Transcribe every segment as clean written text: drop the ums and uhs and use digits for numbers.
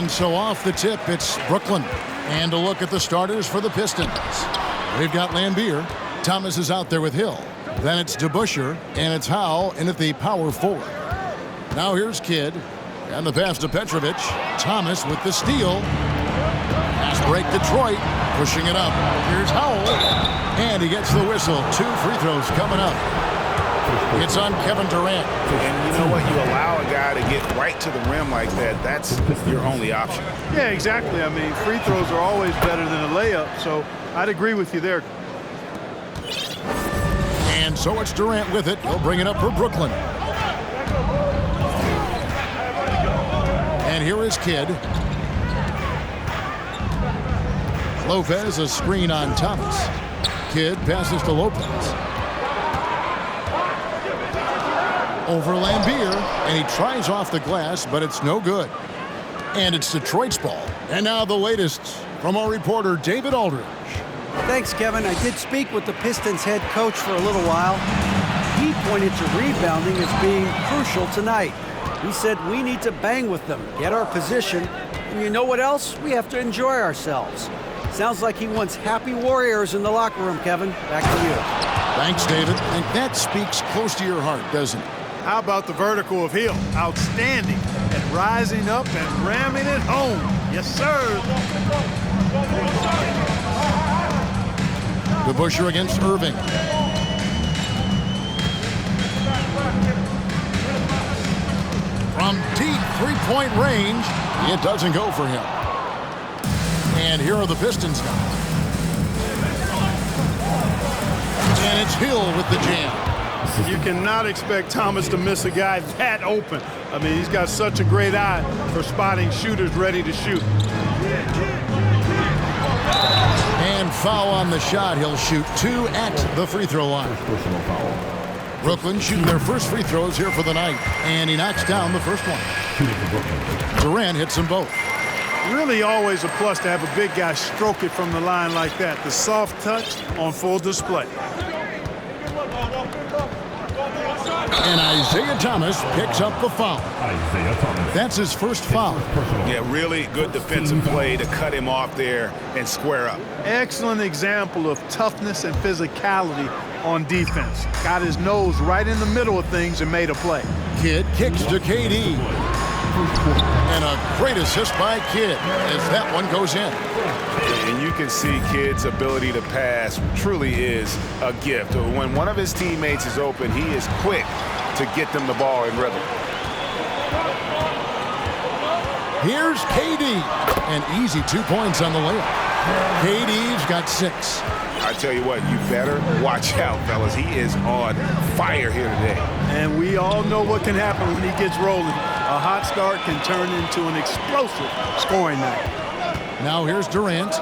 And so off the tip, it's Brooklyn. And a look at the starters for the Pistons. We've got Lambier. Thomas is out there with Hill. Then it's DeBusschere, and it's Howe in at the power forward. Now here's Kidd. And the pass to Petrovic. Thomas with the steal. Pass break Detroit. Pushing it up. Here's Howell. And he gets the whistle. 2 free throws coming up. It's on Kevin Durant. And you know what? You allow a guy to get right to the rim like that. That's your only option. Yeah, exactly. I mean, free throws are always better than a layup. So I'd agree with you there. And so it's Durant with it. He'll bring it up for Brooklyn. And here is Kidd. Lopez, a screen on Thomas. Kidd passes to Lopez. Over Lambier, and he tries off the glass, but it's no good. And it's Detroit's ball. And now the latest from our reporter, David Aldridge. Thanks, Kevin. I did speak with the Pistons head coach for a little while. He pointed to rebounding as being crucial tonight. He said we need to bang with them, get our position, and you know what else? We have to enjoy ourselves. Sounds like he wants happy warriors in the locker room, Kevin. Back to you. Thanks, David. And that speaks close to your heart, doesn't it? How about the vertical of Hill? Outstanding at rising up and ramming it home. Yes, sir. DeBusschere against Irving. From deep three-point range, it doesn't go for him. And here are the Pistons now. And it's Hill with the jam. You cannot expect Thomas to miss a guy that open. I mean, he's got such a great eye for spotting shooters ready to shoot. And foul on the shot. He'll shoot 2 at the free throw line. Brooklyn shooting their first free throws here for the night. And he knocks down the first one. Durant hits them both. Really always a plus to have a big guy stroke it from the line like that. The soft touch on full display. And Isaiah Thomas picks up the foul. That's his first foul. Yeah, really good defensive play to cut him off there and square up. Excellent example of toughness and physicality on defense. Got his nose right in the middle of things and made a play. Kidd kicks to KD. And a great assist by Kidd as that one goes in. And you can see Kidd's ability to pass truly is a gift. When one of his teammates is open, he is quick to get them the ball in rhythm. Here's KD. An easy 2 points on the layup. KD's got 6. I tell you what, you better watch out, fellas. He is on fire here today. And we all know what can happen when he gets rolling. A hot start can turn into an explosive scoring night. Now here's Durant.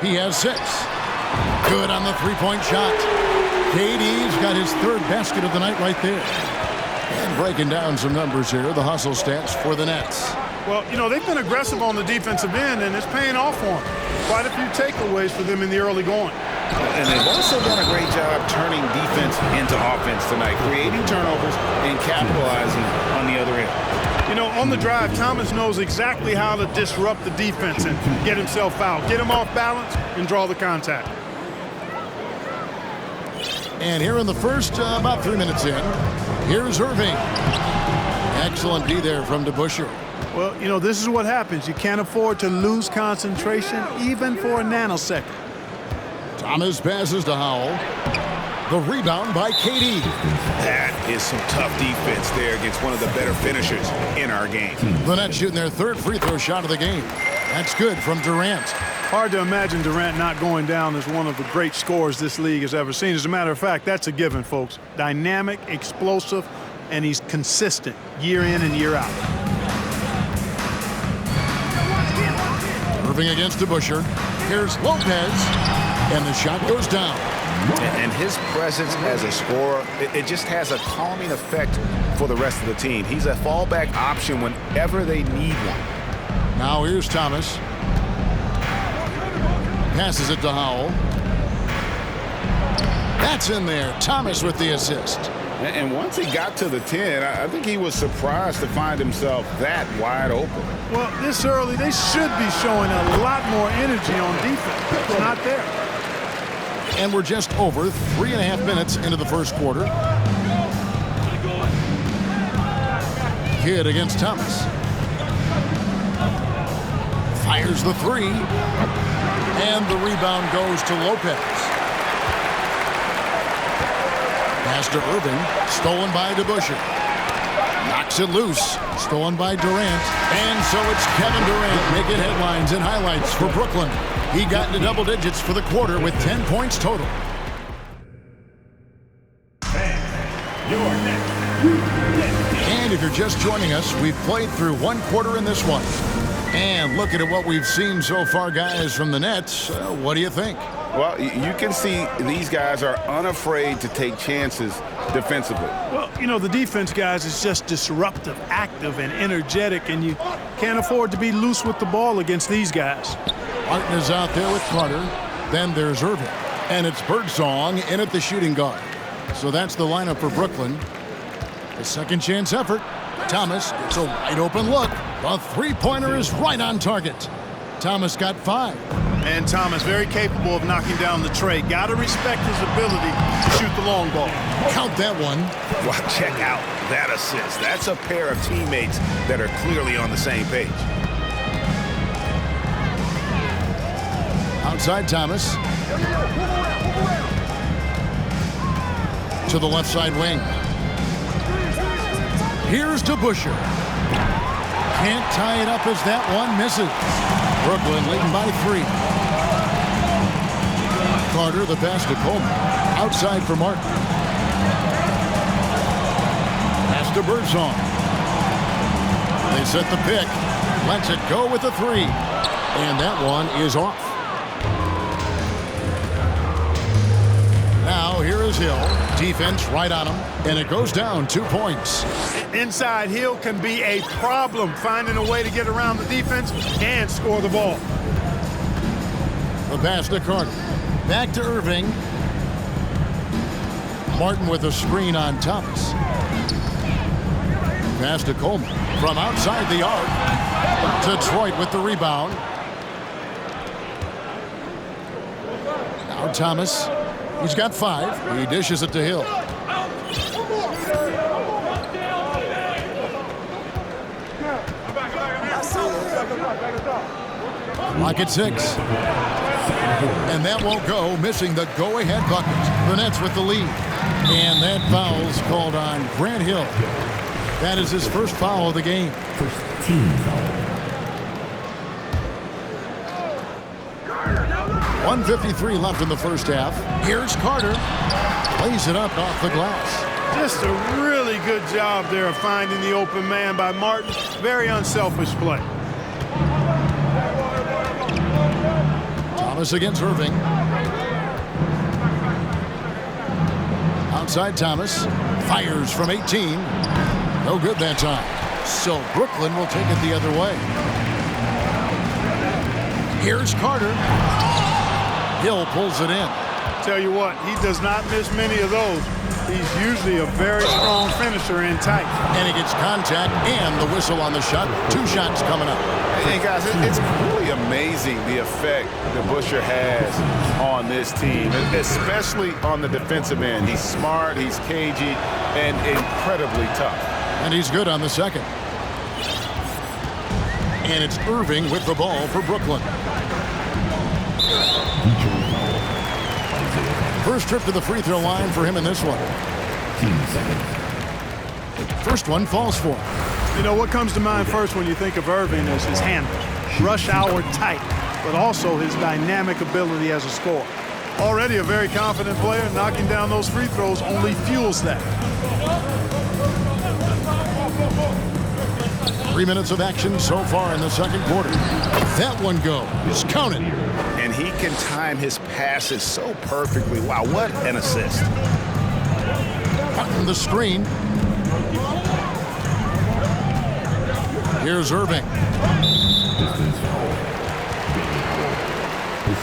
He has 6. Good on the three-point shot. KD's got his 3rd basket of the night right there. And breaking down some numbers here, the hustle stats for the Nets. Well, you know, they've been aggressive on the defensive end, and it's paying off for them. Quite a few takeaways for them in the early going. And they've also done a great job turning defense into offense tonight, creating turnovers and capitalizing on the other end. You know, on the drive, Thomas knows exactly how to disrupt the defense and get himself fouled, get him off balance, and draw the contact. And here in the first, about 3 minutes in, here's Irving. Excellent D there from DeBusschere. Well, you know, this is what happens. You can't afford to lose concentration even for a nanosecond. Thomas passes to Howell. The rebound by KD. That is some tough defense there against one of the better finishers in our game. The Nets shooting their 3rd free throw shot of the game. That's good from Durant. Hard to imagine Durant not going down as one of the great scorers this league has ever seen. As a matter of fact, that's a given, folks. Dynamic, explosive, and he's consistent year in and year out. Irving against DeBusschere. Here's Lopez. And the shot goes down. And his presence as a scorer, it just has a calming effect for the rest of the team. He's a fallback option whenever they need one. Now here's Thomas. Passes it to Howell. That's in there. Thomas with the assist. And once he got to the 10, I think he was surprised to find himself that wide open. Well, this early, they should be showing a lot more energy on defense. It's not there. And we're just over 3.5 minutes into the first quarter. Kidd against Thomas. Fires the three. And the rebound goes to Lopez. Pass to Irving. Stolen by DeBusschere. Knocks it loose. Stolen by Durant. And so it's Kevin Durant making headlines and highlights for Brooklyn. He got into double digits for the quarter with 10 points total. And if you're just joining us, we've played through one quarter in this one. And looking at what we've seen so far, guys, from the Nets, what do you think? Well, you can see these guys are unafraid to take chances defensively. Well, you know, the defense, guys, is just disruptive, active, and energetic, and you can't afford to be loose with the ball against these guys. Martin is out there with Carter. Then there's Irving. And it's Birdsong in at the shooting guard. So that's the lineup for Brooklyn. A second chance effort. Thomas gets a wide open look. The three-pointer is right on target. Thomas got 5. And Thomas very capable of knocking down the tray. Got to respect his ability to shoot the long ball. Count that one. Well, check out that assist. That's a pair of teammates that are clearly on the same page. Outside Thomas. To the left side wing. Here's DeBusschere. Can't tie it up as that one misses. Brooklyn leading by 3. Carter, the pass to Coleman. Outside for Martin. Pass to Birdsong. They set the pick. Lets it go with the 3. And that one is off. Now here is Hill. Defense right on him. And it goes down 2 points. Inside, Hill can be a problem finding a way to get around the defense and score the ball. The pass to Carter. Back to Irving. Martin with a screen on Thomas. Pass to Coleman. From outside the arc. Detroit with the rebound. Now Thomas. He's got 5. He dishes it to Hill. Lock at 6. And that won't go, missing the go-ahead bucket. The Nets with the lead. And that foul's called on Grant Hill. That is his first foul of the game. First team foul. 1:53 left in the first half. Here's Carter. Plays it up off the glass. Just a really good job there of finding the open man by Martin. Very unselfish play. Thomas against Irving. Outside Thomas. Fires from 18. No good that time. So Brooklyn will take it the other way. Here's Carter. Hill pulls it in. Tell you what, he does not miss many of those. He's usually a very strong finisher in tight. And he gets contact and the whistle on the shot. 2 shots coming up. Hey, guys, it's really amazing the effect DeBusschere has on this team, especially on the defensive end. He's smart, he's cagey, and incredibly tough. And he's good on the second. And it's Irving with the ball for Brooklyn. First trip to the free throw line for him in this one. 15 seconds. First one falls for him. You know, what comes to mind first when you think of Irving is his handle. Rush hour tight, but also his dynamic ability as a scorer. Already a very confident player, knocking down those free throws only fuels that. 3 minutes of action so far in the second quarter. That one goes. Counted. And he can time his passes so perfectly. Wow, what an assist. Cutting the screen. Here's Irving.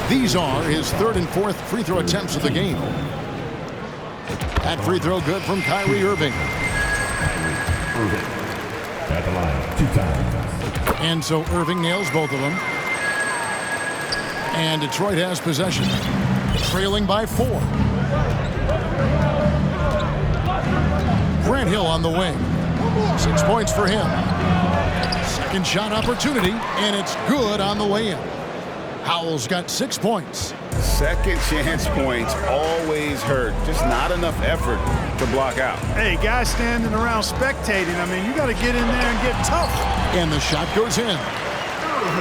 These are his 3rd and 4th free throw attempts of the game. That free throw good from Kyrie Irving. Irving. At the line, 2 times. And so Irving nails both of them. And Detroit has possession. Trailing by 4. Grant Hill on the wing. 6 points for him. Second shot opportunity, and it's good on the way in. Howell's got 6 points. Second chance points always hurt. Just not enough effort to block out. Hey, guys standing around spectating. I mean, you got to get in there and get tough. And the shot goes in.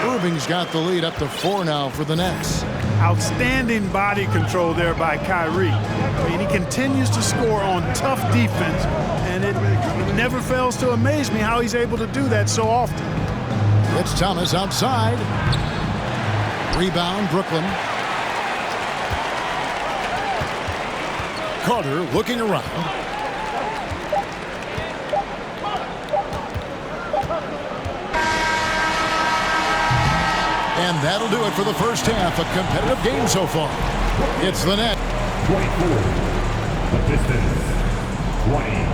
Irving's got the lead up to 4 now for the Nets. Outstanding body control there by Kyrie. I mean, he continues to score on tough defense, and it never fails to amaze me how he's able to do that so often. It's Thomas outside. Rebound, Brooklyn. Carter looking around. And that'll do it for the first half. A competitive game so far. It's the net. 24. The Pistons. 20.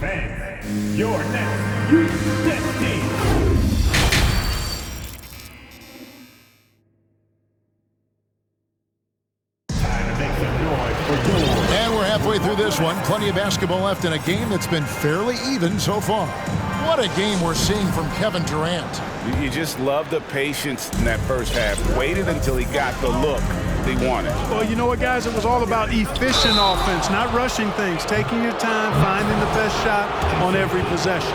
Fans, your next destiny. And we're halfway through this one. Plenty of basketball left in a game that's been fairly even so far. What a game we're seeing from Kevin Durant. You just love the patience in that first half. Waited until he got the look he wanted. Well, you know what, guys? It was all about efficient offense, not rushing things, taking your time, finding the best shot on every possession.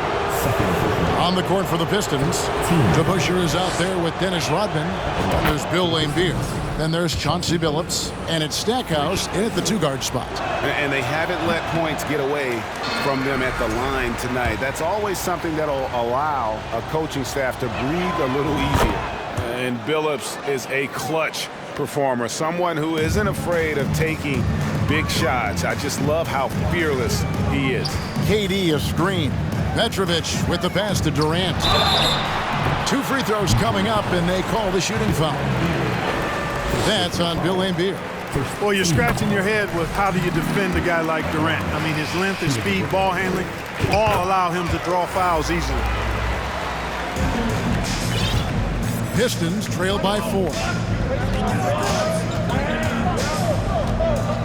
On the court for the Pistons, DeBusschere is out there with Dennis Rodman. And there's Bill Laimbeer. Then there's Chauncey Billups. And it's Stackhouse in at the 2-guard spot. And they haven't let points get away from them at the line tonight. That's always something that'll allow a coaching staff to breathe a little easier. And Billups is a clutch performer, someone who isn't afraid of taking big shots. I just love how fearless he is. KD a screen. Petrovic with the pass to Durant. 2 free throws coming up, and they call the shooting foul. That's on Bill Laimbeer. Well, you're scratching your head with how do you defend a guy like Durant. I mean, his length, his speed, ball handling, all allow him to draw fouls easily. Pistons trail by 4.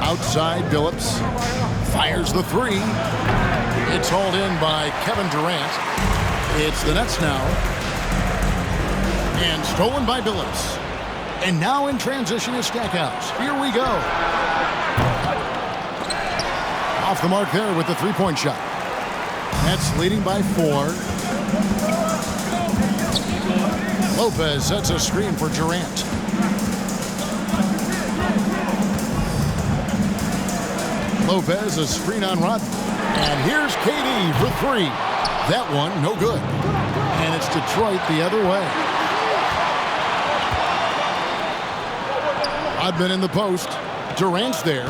Outside, Billups fires the 3. It's hauled in by Kevin Durant. It's the Nets now. And stolen by Billups. And now in transition is Stackhouse. Here we go. Off the mark there with the 3-point shot. Nets leading by 4. Lopez sets a screen for Durant. Lopez, a screen on Rodman. And here's KD for 3. That one, no good. And it's Detroit the other way. Rodman in the post. Durant's there.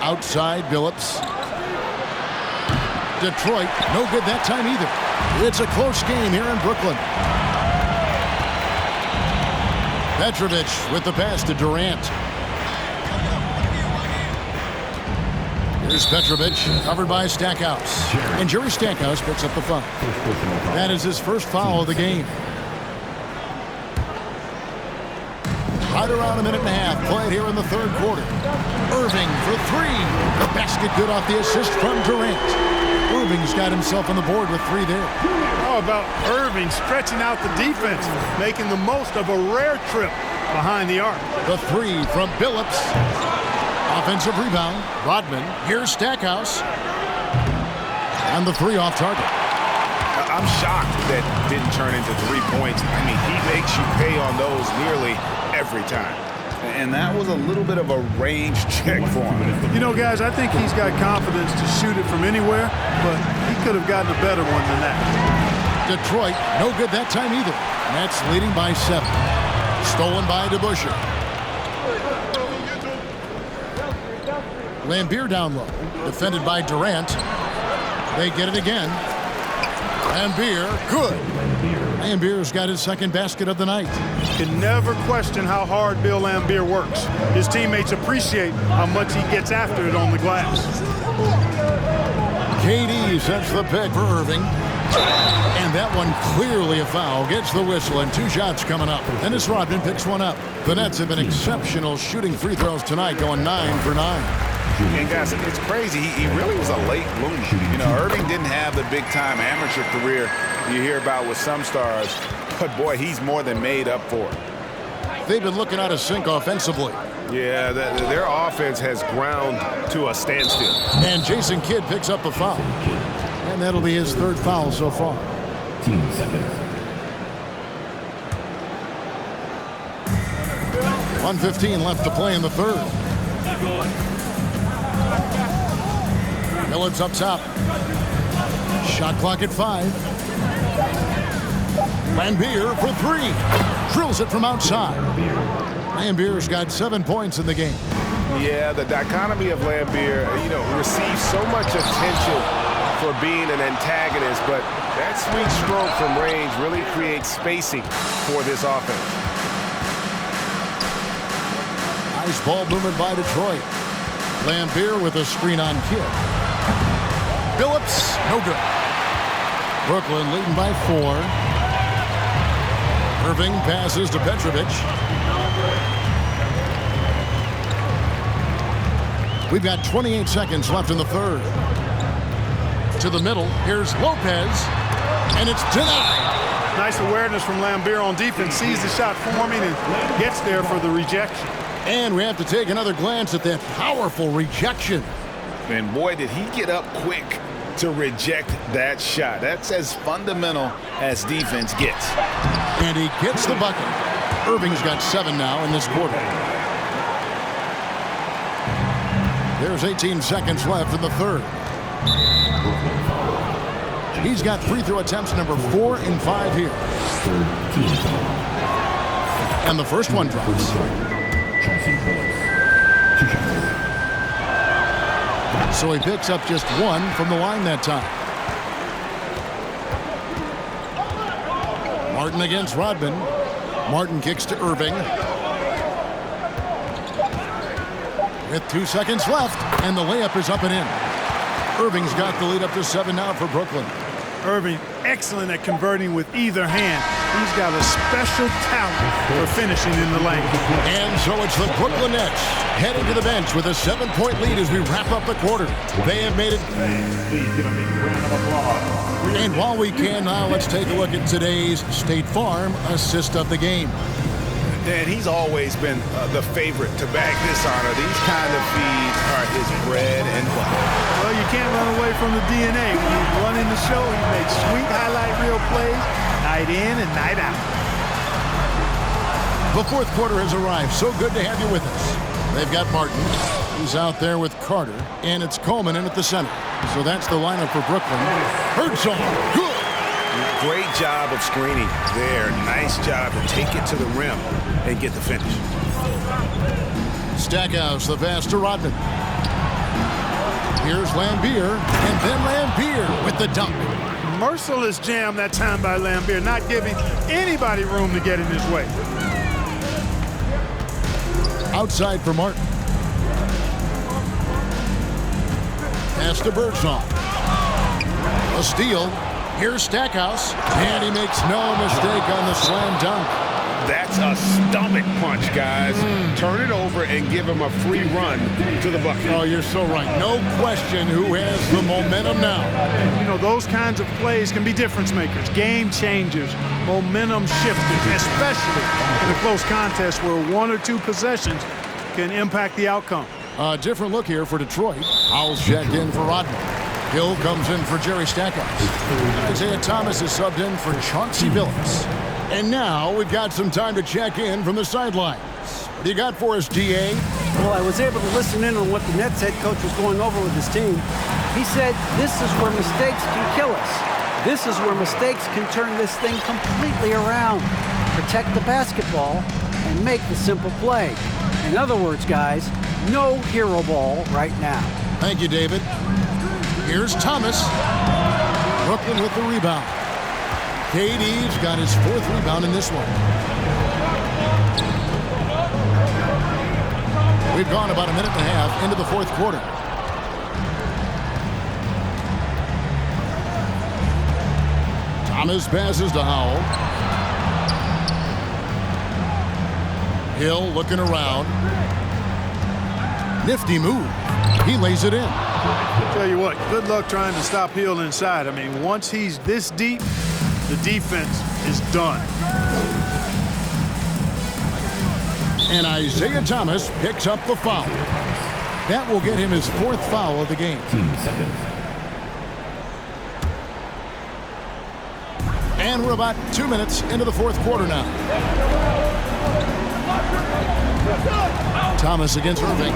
Outside, Billups. Detroit, no good that time either. It's a close game here in Brooklyn. Petrovic with the pass to Durant. Here's Petrovic, covered by Stackhouse. And Jerry Stackhouse picks up the foul. That is his first foul of the game. Right around a minute and a half played here in the third quarter. Irving for 3. The basket good off the assist from Durant. Irving's got himself on the board with 3 there. How about Irving stretching out the defense, making the most of a rare trip behind the arc. The 3 from Billups. Offensive rebound. Rodman. Here's Stackhouse. And the 3 off target. I'm shocked that didn't turn into 3 points. I mean, he makes you pay on those nearly every time. And that was a little bit of a range check for him. You know, guys, I think he's got confidence to shoot it from anywhere, but he could have gotten a better one than that. Detroit, no good that time either. Nets leading by 7. Stolen by DeBusschere. Laimbeer down low. Defended by Durant. They get it again. Laimbeer, good. Lambier's got his second basket of the night. Can never question how hard Bill Lambier works. His teammates appreciate how much he gets after it on the glass. KD sets the pick for Irving. And that one clearly a foul. Gets the whistle and 2 shots coming up. Dennis Rodman picks one up. The Nets have been exceptional shooting free throws tonight, going 9 for 9. And guys, it's crazy. He really was a late bloomer. You know, Irving didn't have the big-time amateur career you hear about with some stars, but boy, he's more than made up for it. They've been looking out of sync offensively. Yeah, their offense has ground to a standstill. And Jason Kidd picks up a foul. And that'll be his 3rd foul so far. 15 seconds. 1:15 left to play in the 3rd. Millard's up top. Shot clock at 5. Lambier for 3. Drills it from outside. Lambier's got 7 points in the game. Yeah, the dichotomy of Lambier, receives so much attention for being an antagonist, but that sweet stroke from range really creates spacing for this offense. Nice ball movement by Detroit. Lambier with a screen on Kidd. Phillips, no good. Brooklyn leading by 4. Irving passes to Petrovic. We've got 28 seconds left in the 3rd. To the middle, here's Lopez, and it's denied. Nice awareness from Lambier on defense, sees the shot forming and gets there for the rejection. And we have to take another glance at that powerful rejection. And boy, did he get up quick to reject that shot. That's as fundamental as defense gets. And he gets the bucket. Irving's got 7 now in this quarter. There's 18 seconds left in the 3rd. He's got free throw attempts number 4 and 5 here. And the first one drops. So he picks up just 1 from the line that time. Martin against Rodman. Martin kicks to Irving. With 2 seconds left, and the layup is up and in. Irving's got the lead up to 7 now for Brooklyn. Irving, excellent at converting with either hand. He's got a special talent for finishing in the lane. And so it's the Brooklyn Nets heading to the bench with a 7-point lead as we wrap up the quarter. They have made it. And while we can now, let's take a look at today's State Farm assist of the game. And he's always been the favorite to bag this honor. These kind of feeds are his bread and butter. Well, you can't run away from the DNA. When he's running the show, he makes sweet highlight reel plays night in and night out. The 4th quarter has arrived. So good to have you with us. They've got Martin. He's out there with Carter. And it's Coleman in at the center. So that's the lineup for Brooklyn. Herzog, good. Great job of screening there. Nice job to take it to the rim and get the finish. Stackhouse, the pass to Rodman. Here's Lambier, and then Lambier with the dunk. Merciless jam that time by Lambier, not giving anybody room to get in his way. Outside for Martin. Pass to Birdsong. A steal. Here's Stackhouse, and he makes no mistake on the slam dunk. That's a stomach punch, guys. Turn it over and give him a free run to the bucket. Oh, you're so right. No question who has the momentum now. You know, those kinds of plays can be difference makers, game changers, momentum shifters, especially in a close contest where 1 or 2 possessions can impact the outcome. A different look here for Detroit. Howell's checked in for Rodman. Hill comes in for Jerry Stackhouse. Isaiah Thomas is subbed in for Chauncey Billups. And now we've got some time to check in from the sidelines. What do you got for us, DA? Well, I was able to listen in on what the Nets head coach was going over with his team. He said, this is where mistakes can kill us. This is where mistakes can turn this thing completely around. Protect the basketball and make the simple play. In other words, guys, no hero ball right now. Thank you, David. Here's Thomas. Brooklyn with the rebound. KD's got his 4th rebound in this one. We've gone about a minute and a half into the 4th quarter. Thomas passes to Howell. Hill looking around. Nifty move. He lays it in. Tell you what, good luck trying to stop Hill inside. I mean, once he's this deep, the defense is done. And Isaiah Thomas picks up the foul. That will get him his 4th foul of the game. 15 seconds. And we're about 2 minutes into the 4th quarter now. Thomas against Irving.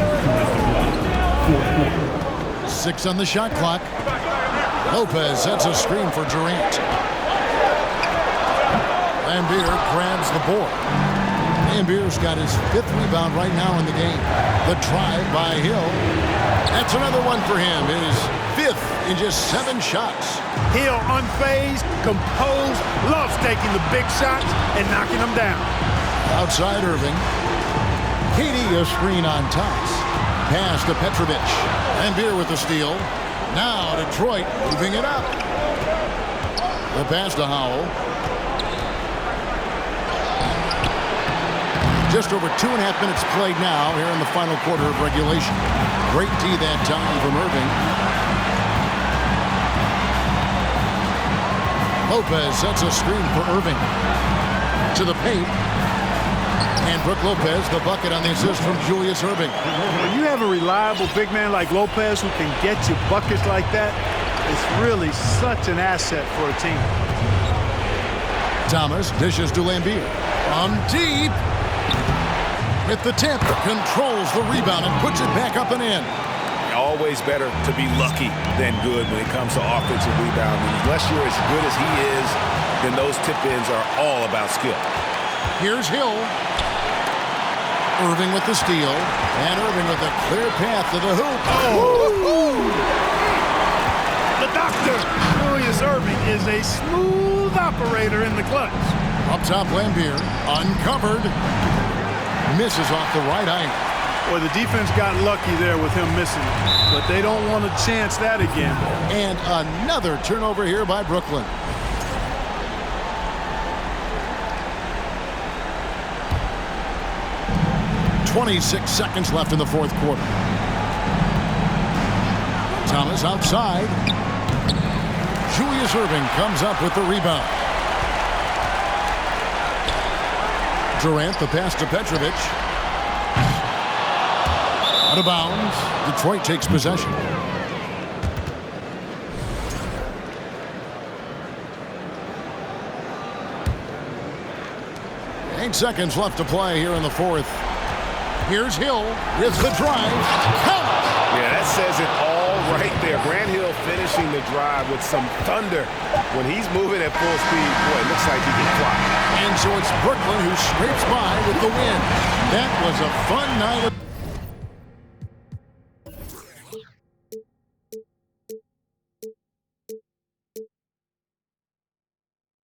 6 on the shot clock. Lopez sets a screen for Durant. Lambeer grabs the board. Lambier's got his 5th rebound right now in the game. The drive by Hill. That's another one for him. His 5th in just 7 shots. Hill unfazed, composed, loves taking the big shots and knocking them down. Outside Irving. KD a screen on Thomas. Pass to Petrovic. Lambeer with the steal. Now Detroit moving it up. The pass to Howell. Just over 2.5 minutes played now here in the final quarter of regulation. Great D that time from Irving. Lopez sets a screen for Irving. To the paint. And Brook Lopez, the bucket on the assist from Julius Irving. When you have a reliable big man like Lopez who can get you buckets like that, it's really such an asset for a team. Thomas dishes to Lambeer. From deep. With the tip, controls the rebound and puts it back up and in. Always better to be lucky than good when it comes to offensive rebounding. Unless you're as good as he is, then those tip-ins are all about skill. Here's Hill. Irving with the steal. And Irving with a clear path to the hoop. Oh! The doctor, Julius Irving, is a smooth operator in the clutch. Up top, Lambeer. Uncovered. Misses off the right eye. Well, the defense got lucky there with him missing, but they don't want to chance that again. And another turnover here by Brooklyn. .26 seconds left in the 4th quarter. Thomas outside. Julius Irving comes up with the rebound. Durant, the pass to Petrovic. Out of bounds. Detroit takes possession. Eight seconds left to play here in the 4th. Here's Hill with the drive. Count! Yeah, that says it all right there. Grant Hill finishing the drive with some thunder. When he's moving at full speed, boy, it looks like he can fly. And so it's Brooklyn who scrapes by with the win. That was a fun night of